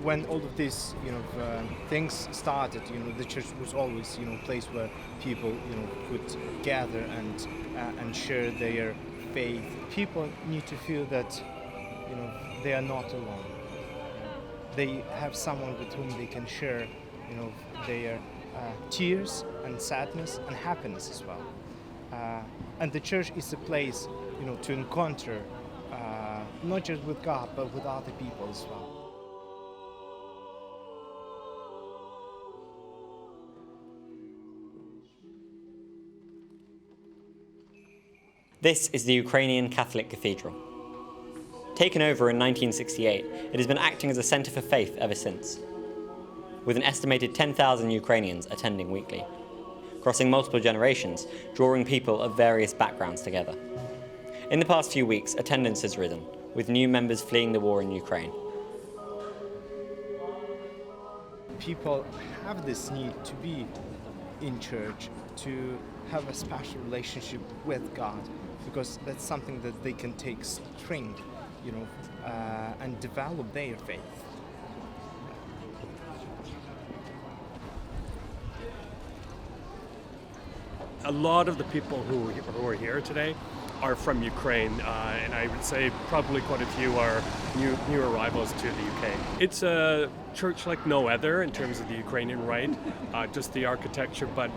when all of these, things started, the church was always, a place where people, could gather and share their faith. People need to feel that, they are not alone. They have someone with whom they can share, their tears and sadness and happiness as well. And the church is a place, to encounter not just with God, but with other people as well. This is the Ukrainian Catholic Cathedral. Taken over in 1968, it has been acting as a centre for faith ever since, with an estimated 10,000 Ukrainians attending weekly, crossing multiple generations, drawing people of various backgrounds together. In the past few weeks, attendance has risen, with new members fleeing the war in Ukraine. People have this need to be in church, to have a special relationship with God, because that's something that they can take strength, and develop their faith. A lot of the people who are here today are from Ukraine, and I would say probably quite a few are new arrivals to the UK. It's a church like no other in terms of the Ukrainian rite, just the architecture, but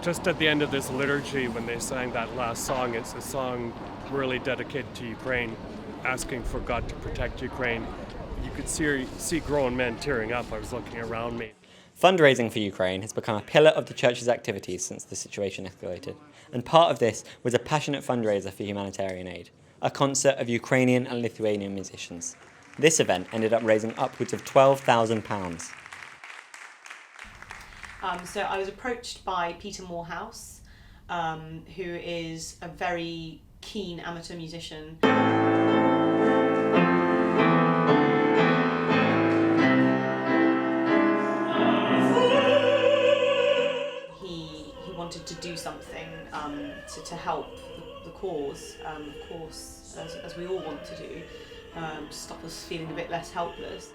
just at the end of this liturgy when they sang that last song, it's a song really dedicated to Ukraine, asking for God to protect Ukraine. You could see grown men tearing up. I was looking around me. Fundraising for Ukraine has become a pillar of the church's activities since the situation escalated, and part of this was a passionate fundraiser for humanitarian aid, a concert of Ukrainian and Lithuanian musicians. This event ended up raising upwards of £12,000. So I was approached by Peter Moorhouse, who is a very keen amateur musician. He wanted to do something to help the cause, of course, as we all want to do, to stop us feeling a bit less helpless.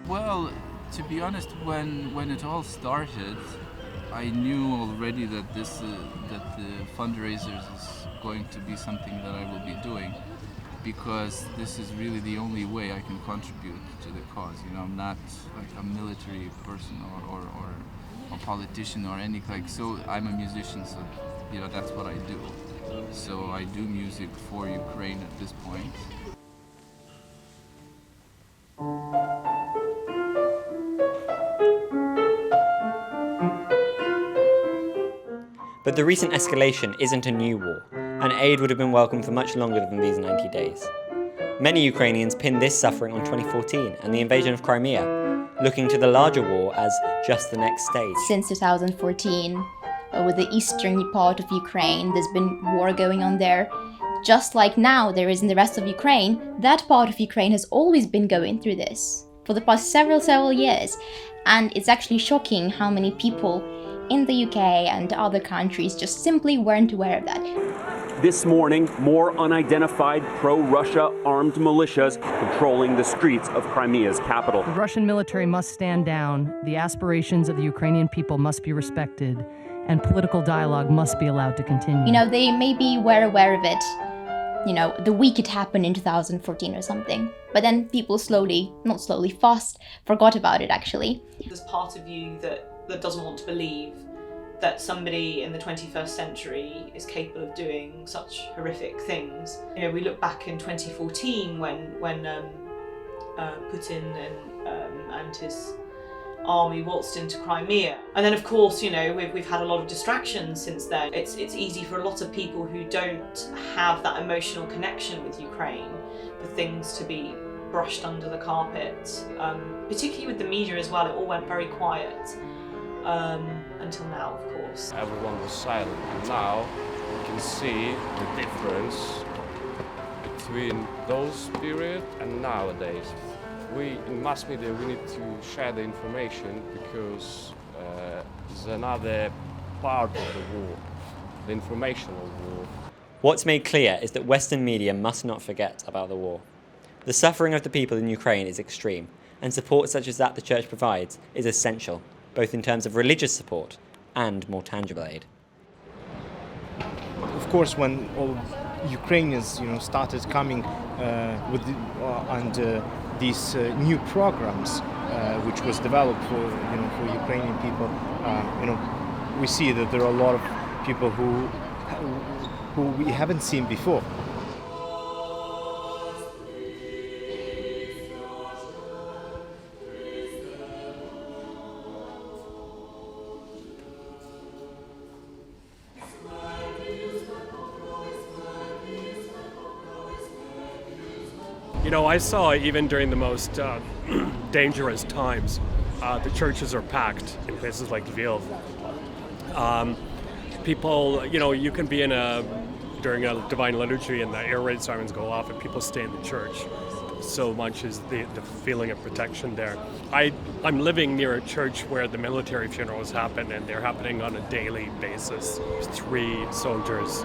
Well, to be honest, when it all started, I knew already that that the fundraisers is going to be something that I will be doing, because this is really the only way I can contribute to the cause. I'm not like a military person or a politician or anything. So I'm a musician, so that's what I do. So I do music for Ukraine at this point. But the recent escalation isn't a new war, and aid would have been welcome for much longer than these 90 days. Many Ukrainians pinned this suffering on 2014 and the invasion of Crimea, looking to the larger war as just the next stage. Since 2014, with the eastern part of Ukraine, there's been war going on there. Just like now there is in the rest of Ukraine, that part of Ukraine has always been going through this for the past several years. And it's actually shocking how many people in the UK and other countries just simply weren't aware of that. This morning, more unidentified pro-Russia armed militias patrolling the streets of Crimea's capital. The Russian military must stand down, the aspirations of the Ukrainian people must be respected, and political dialogue must be allowed to continue. They maybe were aware of it, the week it happened in 2014 or something. But then people fast forgot about it actually. There's part of you that doesn't want to believe that somebody in the 21st century is capable of doing such horrific things. We look back in 2014 when Putin and his army waltzed into Crimea. And then of course, we've had a lot of distractions since then. It's easy for a lot of people who don't have that emotional connection with Ukraine for things to be brushed under the carpet, particularly with the media as well. It all went very quiet. Until now, of course. Everyone was silent, and now we can see the difference between those period and nowadays. We, in mass media, we need to share the information because it's another part of the war, the informational war. What's made clear is that Western media must not forget about the war. The suffering of the people in Ukraine is extreme, and support such as that the Church provides is essential, both in terms of religious support and more tangible aid. Of course, when all Ukrainians, started coming with these new programs, which was developed for Ukrainian people, we see that there are a lot of people who we haven't seen before. I saw even during the most dangerous times, the churches are packed in places like Lviv. People, you can be during a divine liturgy and the air raid sirens go off and people stay in the church. So much is the feeling of protection there. I'm living near a church where the military funerals happen, and they're happening on a daily basis. 3 soldiers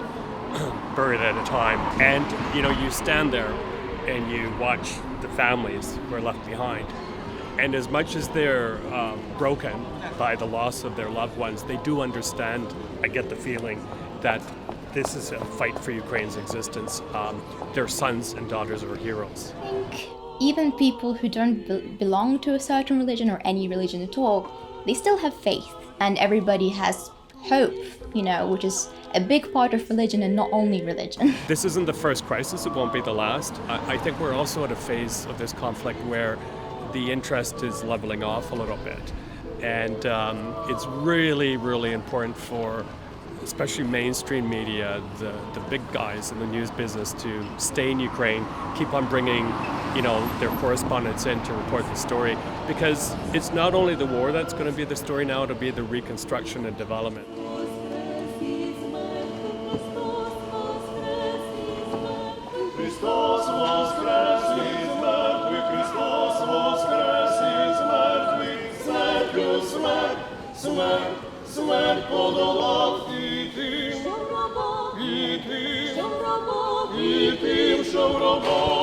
buried at a time. And, you stand there and you watch the families who are left behind. And as much as they're broken by the loss of their loved ones, they do understand, I get the feeling, that this is a fight for Ukraine's existence. Their sons and daughters are heroes. I think even people who don't belong to a certain religion or any religion at all, they still have faith, and everybody has hope, which is a big part of religion and not only religion. This isn't the first crisis, it won't be the last. I think we're also at a phase of this conflict where the interest is leveling off a little bit. And it's really, really important for especially mainstream media, the big guys in the news business, to stay in Ukraine, keep on bringing, their correspondents in to report the story, because it's not only the war that's going to be the story now, it'll be the reconstruction and development. Смерть подолав і тим, що в робах.